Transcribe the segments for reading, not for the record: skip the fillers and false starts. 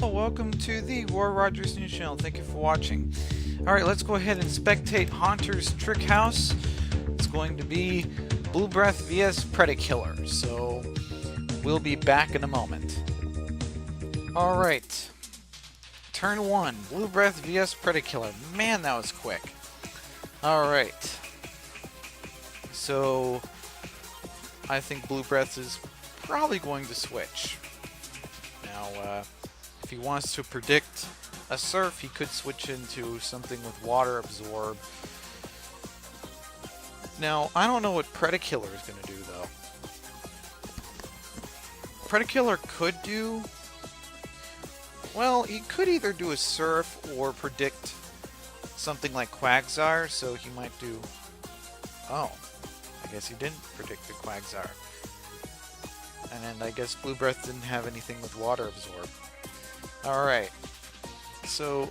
Welcome to the War Rogers News Channel. Thank you for watching. Alright, let's go ahead and spectate Haunter's Trick House. It's going to be Blue Breath vs Predakiller, so we'll be back in a moment. Alright, turn 1, Blue Breath vs Predakiller. Man, that was quick. Alright, so I think Blue Breath is probably going to switch. Now, if he wants to predict a surf, he could switch into something with water absorb. Now, I don't know what Predakiller is going to do, though. Predakiller could do... well, he could either do a surf or predict something like Quagsire, so he might do... oh, I guess he didn't predict the Quagsire. And I guess Blue Breath didn't have anything with water absorb. Alright, so,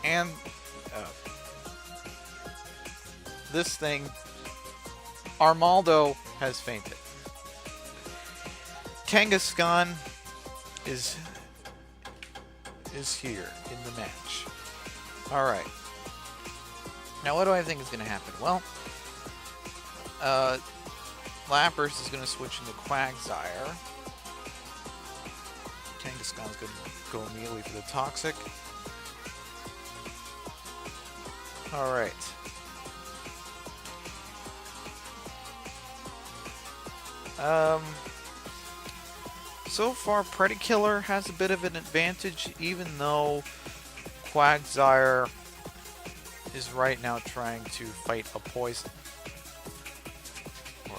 and this thing, Armaldo has fainted. Kangaskhan is here in the match. Alright, now what do I think is going to happen? Well, Lapras is going to switch into Quagsire. Kangaskhan's going to go immediately for the Toxic. Alright. So far, Predakiller has a bit of an advantage, even though Quagsire is right now trying to fight a poison. Or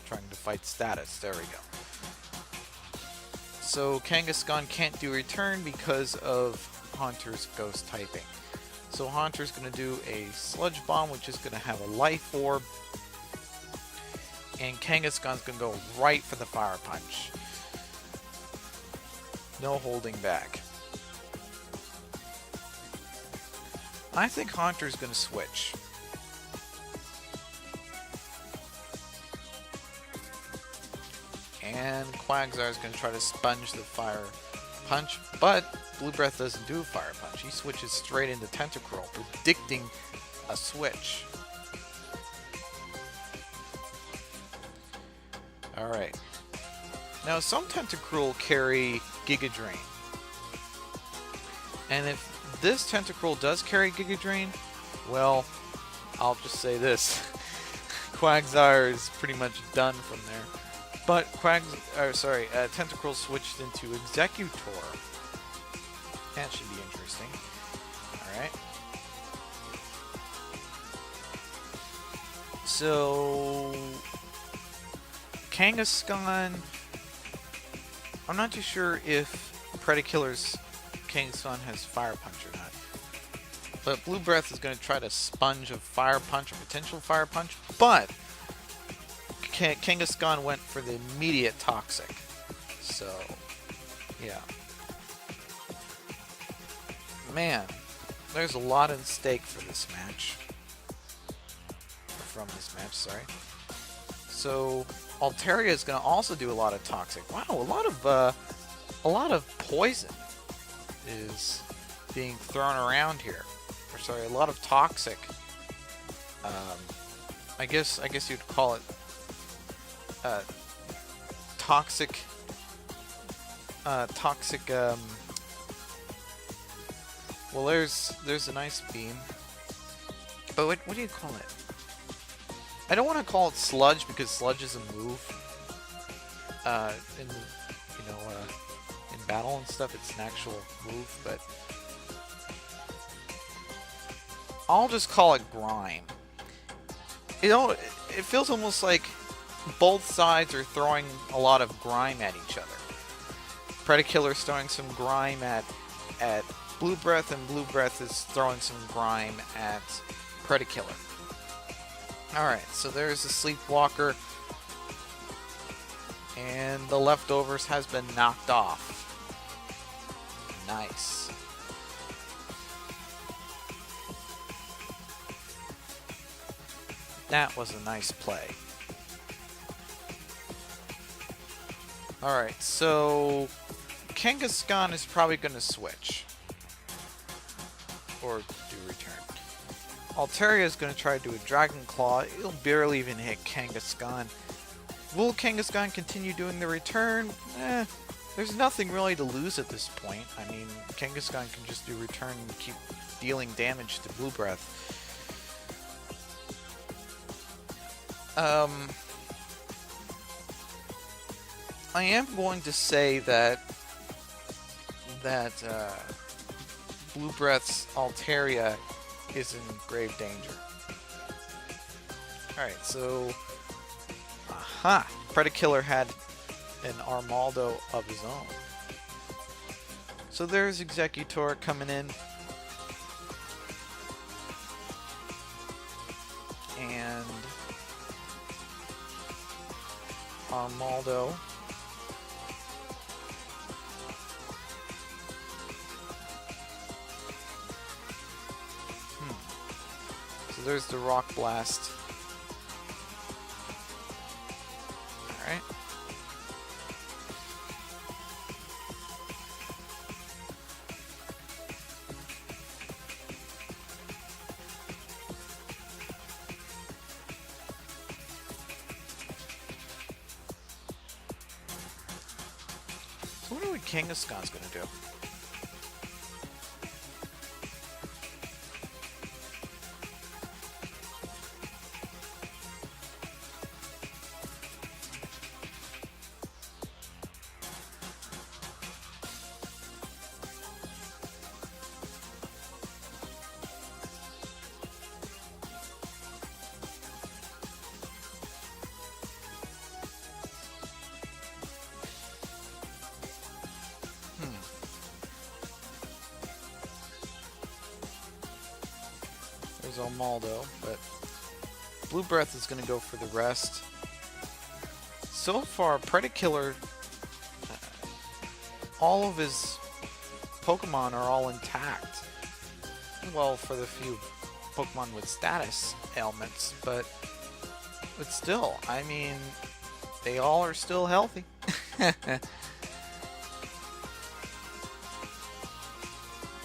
trying to fight status. There we go. So Kangaskhan can't do return because of Haunter's ghost typing. So Haunter's going to do a Sludge Bomb, which is going to have a Life Orb. And Kangaskhan's going to go right for the Fire Punch. No holding back. I think Haunter's going to switch. And Quagsire is going to try to sponge the Fire Punch, but Blue Breath doesn't do Fire Punch. He switches straight into Tentacruel, predicting a switch. Alright. Now, some Tentacruel carry Giga Drain. And if this Tentacruel does carry Giga Drain, well, I'll just say this. Quagsire is pretty much done from there. But Tentacruel switched into Executor. That should be interesting. Alright. So... Kangaskhan... I'm not too sure if Predakiller's Kangaskhan has Fire Punch or not. But Blue Breath is going to try to sponge a Fire Punch, or potential Fire Punch, but Kangaskhan went for the immediate Toxic. So, yeah. Man, there's a lot at stake for this match. Or from this match, sorry. So, Altaria is going to also do a lot of Toxic. Wow, a lot of poison is being thrown around here. Or sorry, a lot of Toxic. I guess you'd call it toxic. Well, there's an Ice Beam. But what do you call it? I don't want to call it Sludge because Sludge is a move. In battle and stuff, it's an actual move, but I'll just call it Grime. It feels almost like both sides are throwing a lot of grime at each other. Predakiller's throwing some grime at Blue Breath, and Blue Breath is throwing some grime at Predakiller. Alright, so there's the Sleepwalker, and the leftovers has been knocked off. Nice. That was a nice play. Alright, so Kangaskhan is probably going to switch. Or do return. Altaria is going to try to do a Dragon Claw. It'll barely even hit Kangaskhan. Will Kangaskhan continue doing the return? There's nothing really to lose at this point. I mean, Kangaskhan can just do return and keep dealing damage to Blue Breath. I am going to say that Blue Breath's Altaria is in grave danger. Alright, so Predakiller had an Armaldo of his own. So there's Exeggutor coming in. And Armaldo. So there's the Rock Blast. Alright. So I wonder what Kangaskhan's gonna do. There's Armaldo, but Blue Breath is going to go for the rest. So far, Predakiller, all of his Pokemon are all intact. Well, for the few Pokemon with status ailments, but still, I mean, they all are still healthy.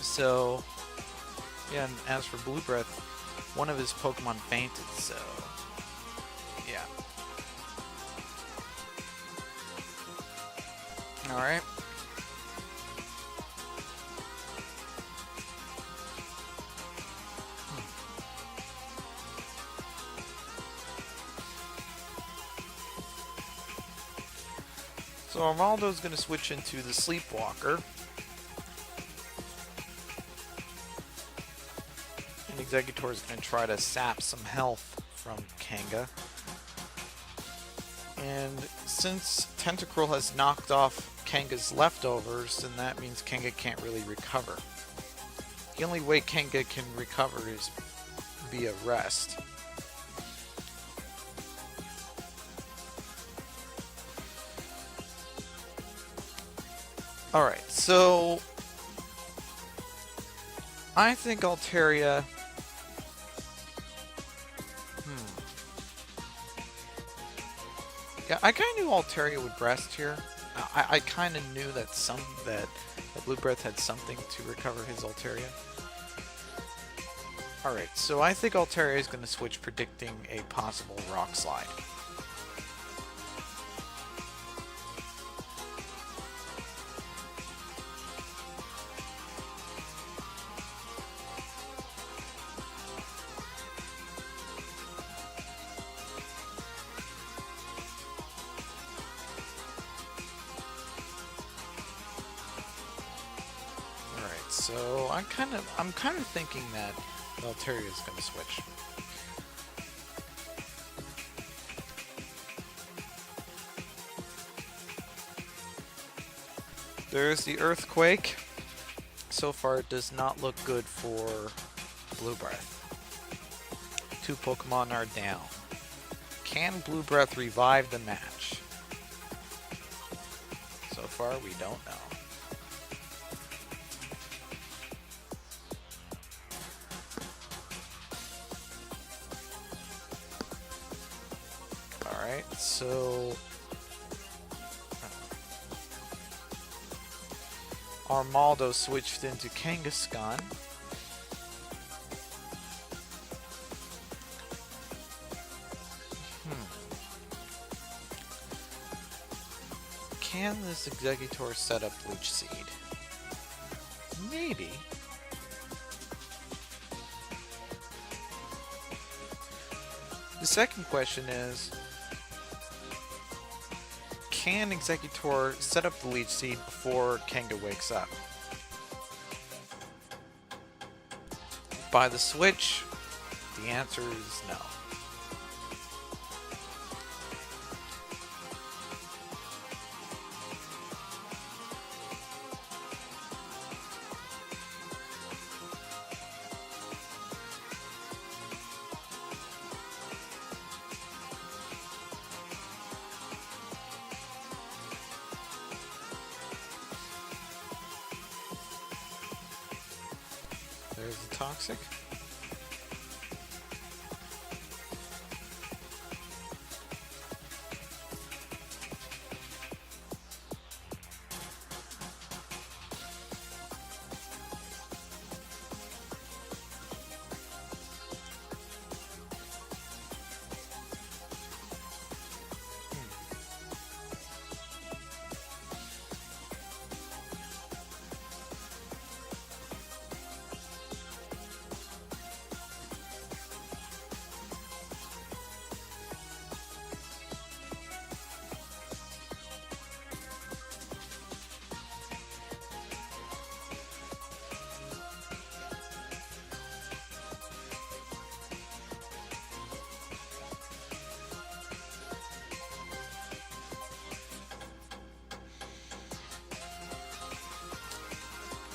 So, yeah, and as for Blue Breath, one of his Pokemon fainted, so yeah. Alright. So Armaldo's going to switch into the Sleepwalker. And Exeggutor is going to try to sap some health from Kanga. And since Tentacruel has knocked off Kanga's leftovers, then that means Kanga can't really recover. The only way Kanga can recover is via rest. Alright, so I think Altaria... Yeah, I kind of knew Altaria would rest here. I kind of knew that that Blue Breath had something to recover his Altaria. Alright, so I think Altaria is going to switch, predicting a possible Rock Slide. So I'm kind of thinking that Altaria is going to switch. There's the Earthquake. So far, it does not look good for Blue Breath. 2 Pokemon are down. Can Blue Breath revive the match? So far, we don't know. Alright, so Armaldo switched into Kangaskhan. Can this Exeggutor set up Leech Seed? Maybe. The second question is, can Exeggutor set up the Leech Seed before Kanga wakes up? By the switch, the answer is no. There's the Toxic.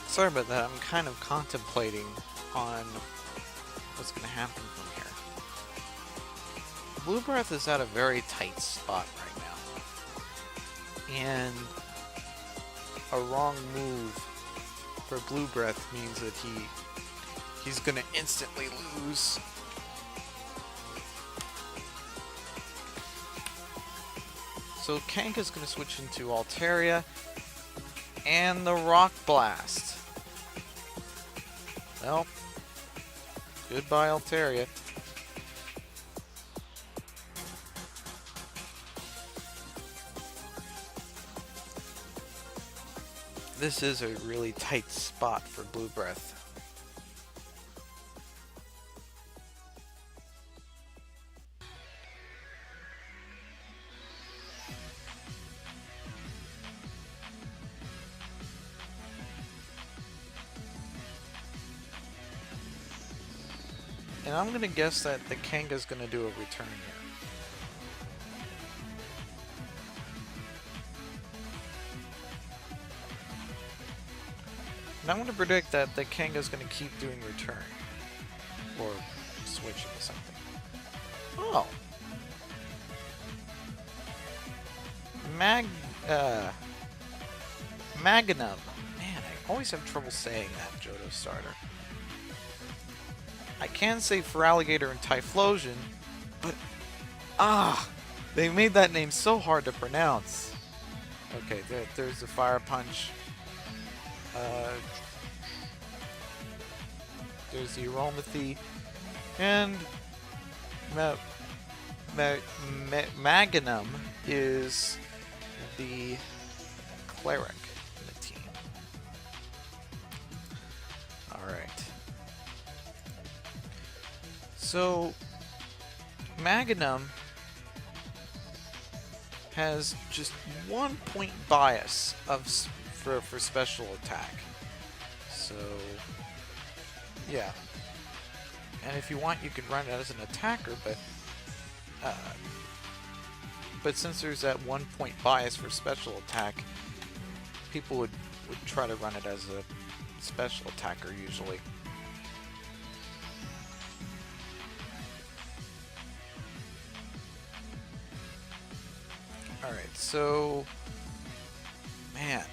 Sorry about that, I'm kind of contemplating on what's going to happen from here. Blue Breath is at a very tight spot right now. And a wrong move for Blue Breath means that he's going to instantly lose. So Kanga's going to switch into Altaria and the Rock Blast. Well, goodbye Altaria. This is a really tight spot for Blue Breath. And I'm gonna guess that the Kanga's gonna do a return here. And I'm gonna predict that the Kanga's gonna keep doing return. Or switching to something. Oh. Magnum. Man, I always have trouble saying that, Johto starter. I can say Feraligatr and Typhlosion, but they made that name so hard to pronounce. Okay, there's the Fire Punch. There's the Aromathy, and Magnum is the Cleric in the team. Alright. So, Magnum has just 1 point bias for special attack. So, yeah. And if you want, you could run it as an attacker, but since there's that 1 point bias for special attack, people would try to run it as a special attacker usually. Alright, so, man,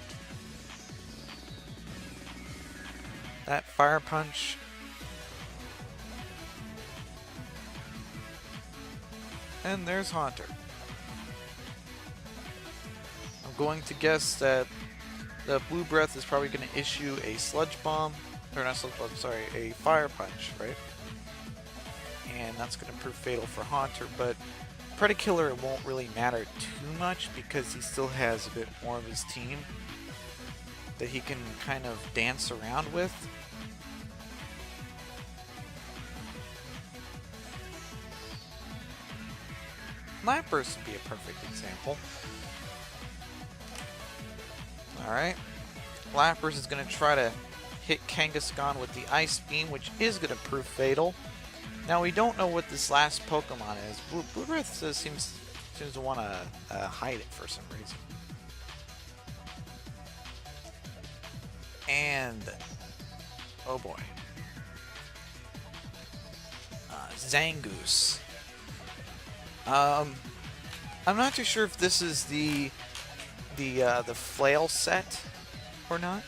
that Fire Punch, and there's Haunter. I'm going to guess that the Blue Breath is probably going to issue a Sludge Bomb, or not Sludge Bomb, sorry, a Fire Punch, right? And that's going to prove fatal for Haunter, but Predakiller, it won't really matter too much because he still has a bit more of his team that he can kind of dance around with. Lapras would be a perfect example. Alright. Lapras is going to try to hit Kangaskhan with the Ice Beam, which is going to prove fatal. Now, we don't know what this last Pokemon is. Blue Breath seems to want to hide it for some reason. And, oh boy. Zangoose. I'm not too sure if this is the flail set or not.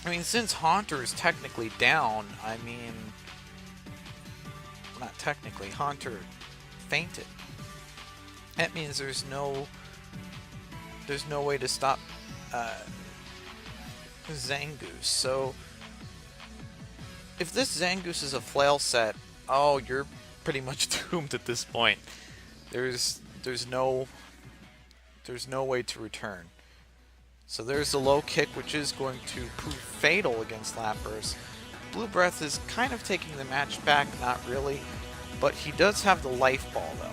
I mean, since Haunter is technically down, I mean, not technically, Haunter fainted. That means there's no way to stop Zangoose. So if this Zangoose is a flail set, oh, you're pretty much doomed at this point. There's no way to return. So there's the low kick, which is going to prove fatal against Lapras. Blue Breath is kind of taking the match back, not really, but he does have the Life Ball though.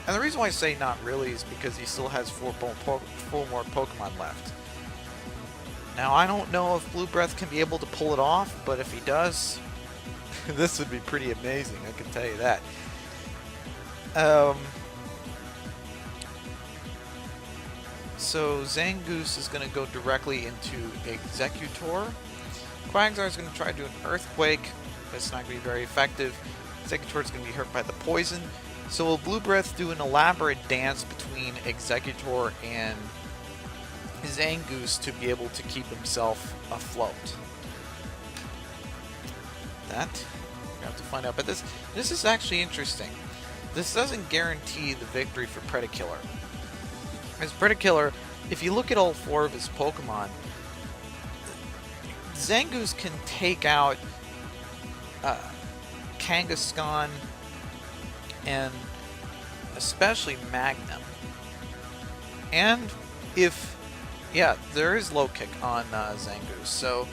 And the reason why I say not really is because he still has four more Pokemon left. Now I don't know if Blue Breath can be able to pull it off, but if he does, this would be pretty amazing, I can tell you that. So Zangoose is going to go directly into Exeggutor. Quagsire is going to try to do an Earthquake. That's not going to be very effective. Exeggutor is going to be hurt by the poison. So will Blue Breath do an elaborate dance between Exeggutor and Zangoose to be able to keep himself afloat? That we have to find out. But this is actually interesting. This doesn't guarantee the victory for Predakiller. As Predakiller, if you look at all four of his Pokemon, Zangoose can take out Kangaskhan and especially Magnum. And if, yeah, there is low kick on Zangoose,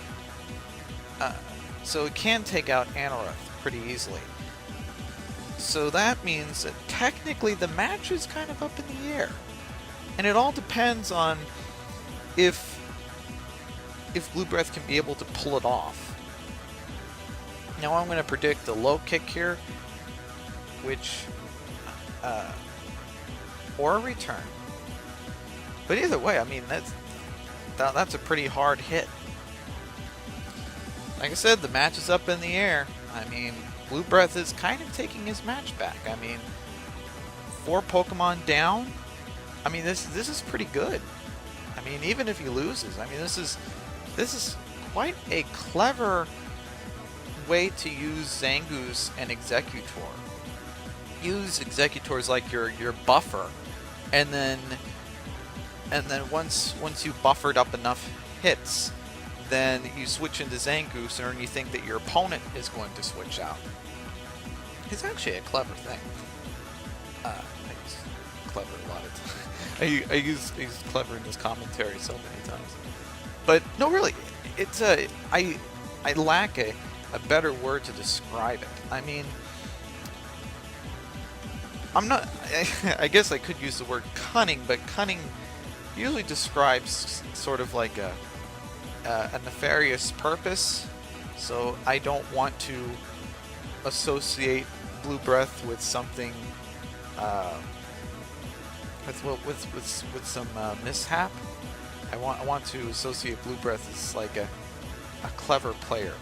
so it can take out Anorith pretty easily. So that means that technically the match is kind of up in the air. And it all depends on if Blue Breath can be able to pull it off. Now I'm going to predict the low kick here, which or a return. But either way, I mean that's a pretty hard hit. Like I said, the match is up in the air. I mean, Blue Breath is kind of taking his match back. I mean, 4 Pokemon down. I mean, this is pretty good. I mean, even if he loses, I mean, this is quite a clever way to use Zangoose and Exeggutor. Use Exeggutor as like your buffer, and then once you buffered up enough hits, then you switch into Zangoose, and you think that your opponent is going to switch out. It's actually a clever thing. I use clever a lot of times. I use clever in this commentary so many times. But no, really, it's I lack a better word to describe it. I mean, I'm not. I guess I could use the word cunning, but cunning usually describes sort of like a nefarious purpose. So I don't want to associate Blue Breath with something. With some mishap. I want to associate Blue Breath as like a clever player.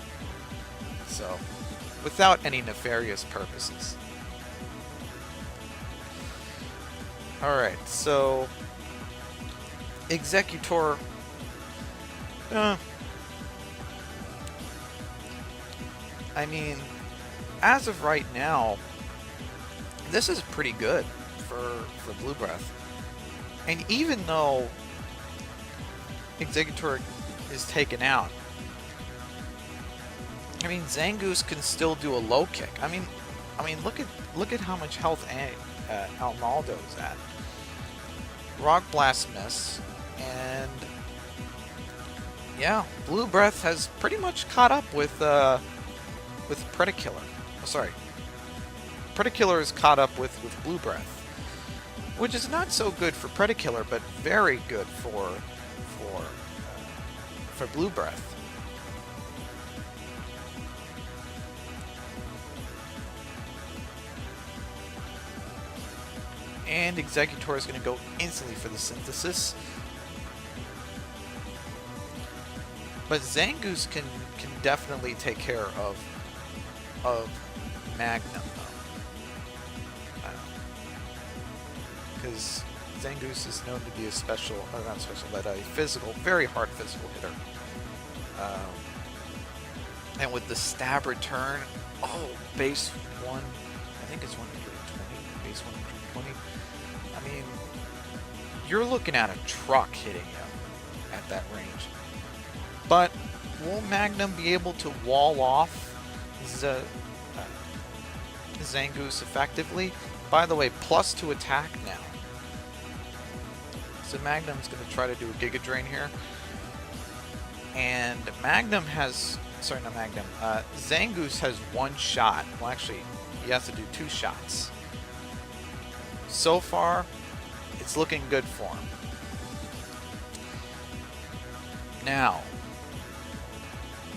So, without any nefarious purposes. Alright, so Exeggutor I mean, as of right now, this is pretty good for Blue Breath. And even though Exeggutor is taken out, I mean, Zangoose can still do a low kick. I mean, look at how much health Alnaldo's at. Rock Blast miss, and yeah, Blue Breath has pretty much caught up with Predakiller. Oh, sorry, Predakiller is caught up with Blue Breath, which is not so good for Predakiller, but very good for Blue Breath. And Exeggutor is going to go instantly for the Synthesis. But Zangoose can definitely take care of Magnum, because Zangoose is known to be a special, or not special, but a physical, very hard physical hitter. And with the stab return, oh, base 1, I think it's 120, base 120. I mean, you're looking at a truck hitting him at that range. But will Magnum be able to wall off Zangoose effectively? By the way, +2 attack now. So Magnum's going to try to do a Giga Drain here. And Magnum has... Sorry, not Magnum. Zangoose has 1 shot. Well, actually, he has to do 2 shots. So far, it's looking good for him. Now,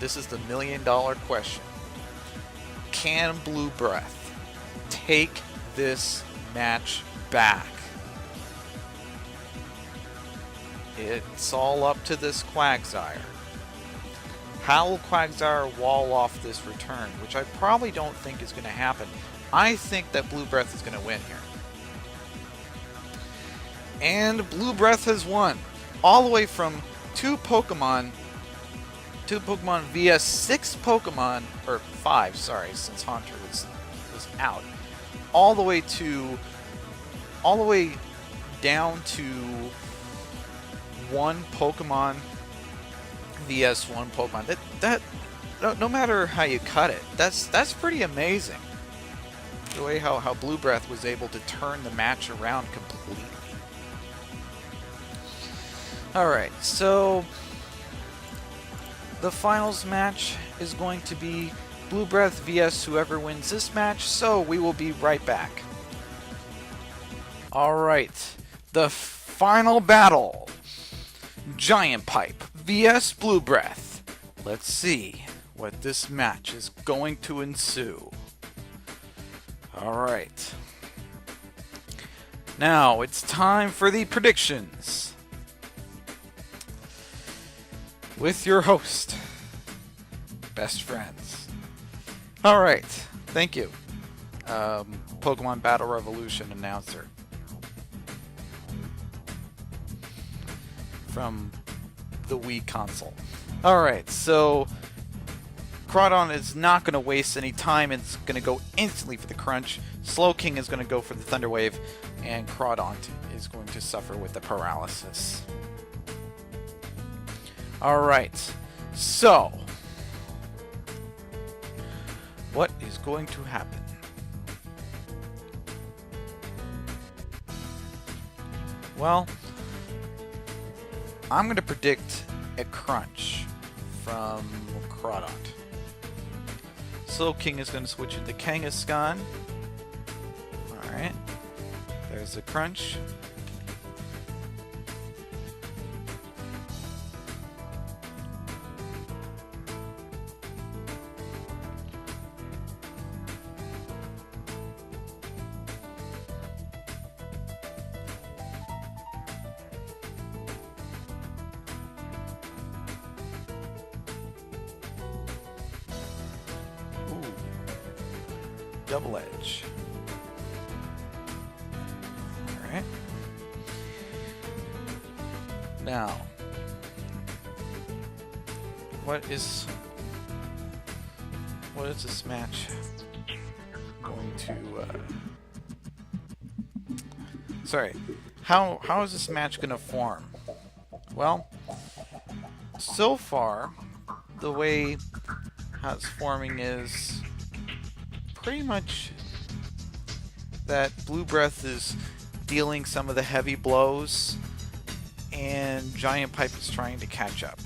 this is the million-dollar question. Can Blue Breath take this match back? It's all up to this Quagsire. How will Quagsire wall off this return, which I probably don't think is going to happen. I think that Blue Breath is going to win here. And Blue Breath has won. All the way from 2 Pokemon via 6 Pokemon, or 5, sorry, since Haunter was out. All the way down to 1 Pokemon vs 1 Pokemon. That no matter how you cut it, that's pretty amazing. The way how Blue Breath was able to turn the match around completely. Alright, so the finals match is going to be Blue Breath vs whoever wins this match, so we will be right back. Alright, the final battle. Giant Pipe vs Blue Breath. Let's see what this match is going to ensue. Alright. Now it's time for the predictions. With your host, Best Friends. Alright, thank you. Pokemon Battle Revolution announcer. From the Wii console. Alright, so Crawdon is not going to waste any time. It's going to go instantly for the Crunch. Slowking is going to go for the Thunder Wave. And Crawdon is going to suffer with the Paralysis. Alright, so what is going to happen? Well, I'm going to predict a Crunch from Crawdon. Slowking is going to switch into Kangaskhan. Alright, there's the Crunch. Double Edge. Alright. Now, what is this match going to sorry, how is this match gonna form? Well, So far, the way how it's forming is pretty much that Blue Breath is dealing some of the heavy blows, and Giant Pipe is trying to catch up.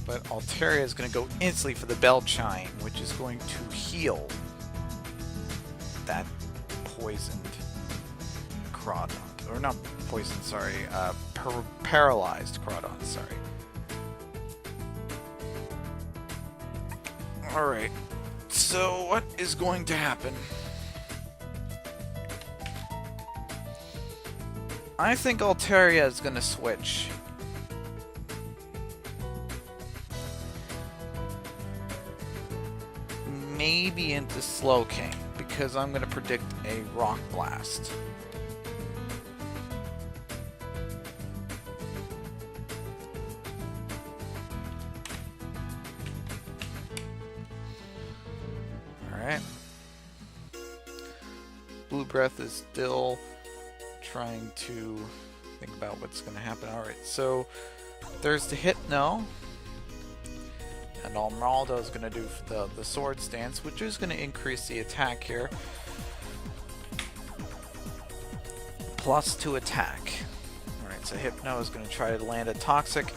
But Altaria is going to go instantly for the Bell Chime, which is going to heal that poisoned Crawdaunt. Or not poisoned, sorry. Paralyzed Crawdaunt, sorry. Alright. So, what is going to happen? I think Altaria is going to switch. Maybe into Slowking, because I'm going to predict a Rock Blast. Alright. Blue Breath is still trying to think about what's going to happen. Alright, so there's the Hypno. And Armaldo is going to do the Swords Dance, which is going to increase the attack here. +2 attack. Alright, so Hypno is going to try to land a Toxic.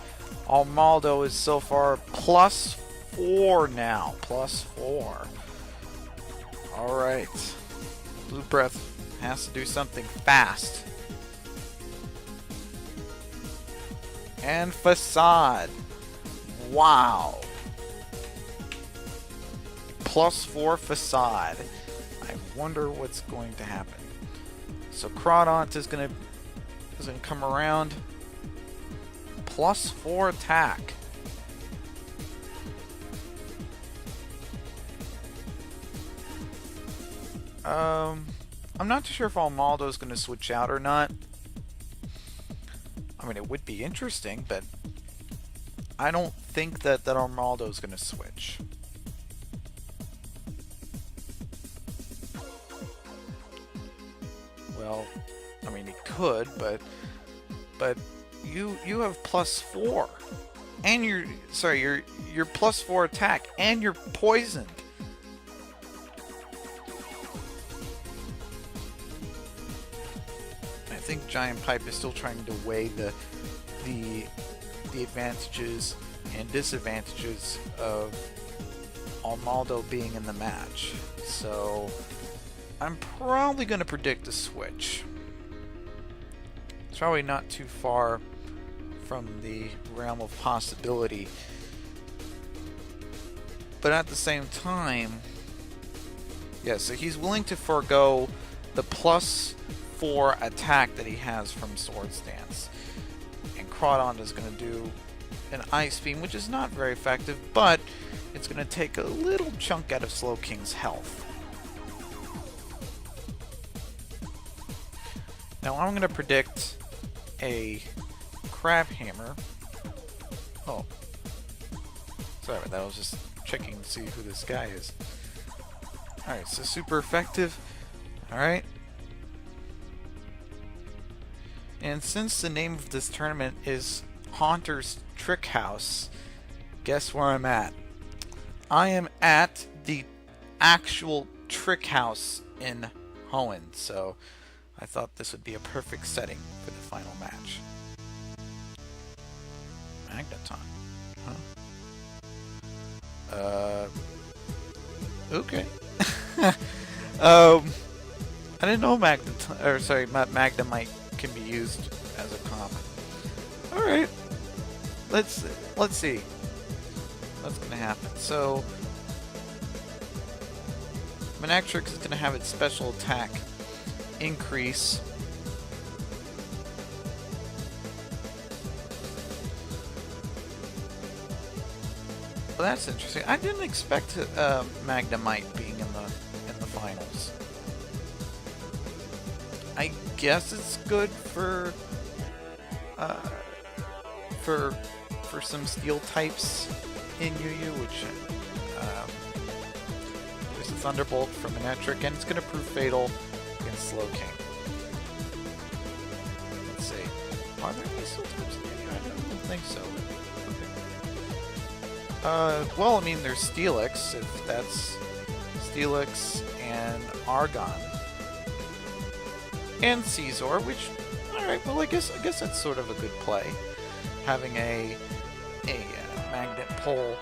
Armaldo is so far +4 now. +4. Alright. Blue Breath has to do something fast. And Facade. Wow. +4 Facade. I wonder what's going to happen. So Crawdaunt is gonna come around. +4 attack. I'm not too sure if Armaldo is gonna switch out or not. I mean, it would be interesting, but I don't think that Armaldo is gonna switch. Well, I mean, he could, but you have +4, and you're +4 attack, and you're poisoned. I think Giant Pipe is still trying to weigh the advantages and disadvantages of Armaldo being in the match. So I'm probably going to predict a switch. It's probably not too far from the realm of possibility. But at the same time, yeah, so he's willing to forego the +4 attack that he has from Swords Dance. And Crawdaunt is going to do an Ice Beam, which is not very effective, but it's going to take a little chunk out of Slowking's health. Now I'm going to predict a Crabhammer. Oh. Sorry about that, I was just checking to see who this guy is. Alright, so super effective. Alright. And since the name of this tournament is Haunter's Trick House, guess where I'm at? I am at the actual Trick House in Hoenn, so I thought this would be a perfect setting for the final match. Magneton. Huh? Okay. I didn't know Magnemite can be used as a common. Alright. Let's see what's gonna happen. So Manectric is gonna have its special attack increase. Well, that's interesting. I didn't expect Magnemite being in the finals. I guess it's good for some steel types in UU, which there's a Thunderbolt from Manectric, and it's going to prove fatal against Slowking. Let's see. Are there missile types in radio? I don't think so. Well, I mean, there's Steelix, if that's Steelix and Argon. And Caesar, which, alright, well, I guess that's sort of a good play. Having a magnet pole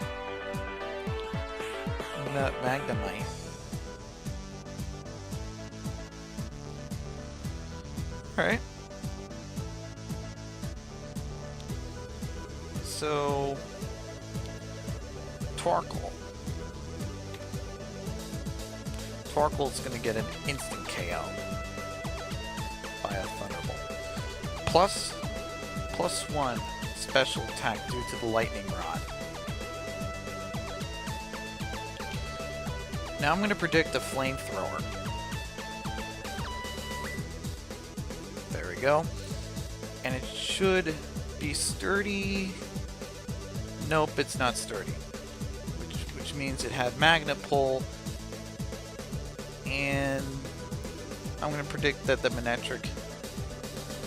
Magnemite. Alright. So, Torkoal. Torkoal's gonna get an instant KO by a Thunderbolt. +1 special attack due to the Lightning Rod. Now I'm gonna predict a Flamethrower. There we go. And it should be sturdy. Nope, it's not sturdy. Which means it had Magnet Pull. And I'm going to predict that the Manectric...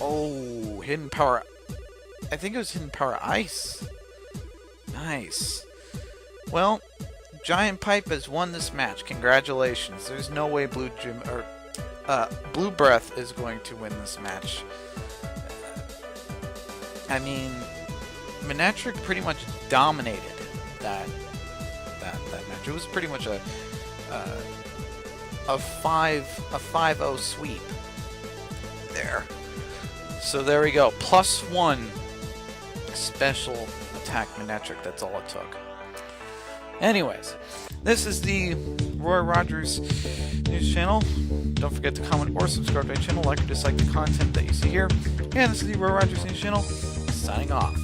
Oh, Hidden Power... I think it was Hidden Power Ice. Nice. Well, Giant Pipe has won this match. Congratulations. There's no way Blue Breath is going to win this match. I mean, Manectric pretty much dominated that match. It was pretty much a 5-0 sweep there. So there we go. +1 special attack Manectric. That's all it took. Anyways, this is the Roy Rogers News Channel. Don't forget to comment or subscribe to my channel, like or dislike the content that you see here. And this is the Roy Rogers News Channel, signing off.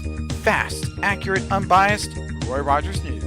Fast, accurate, unbiased, Roy Rogers News.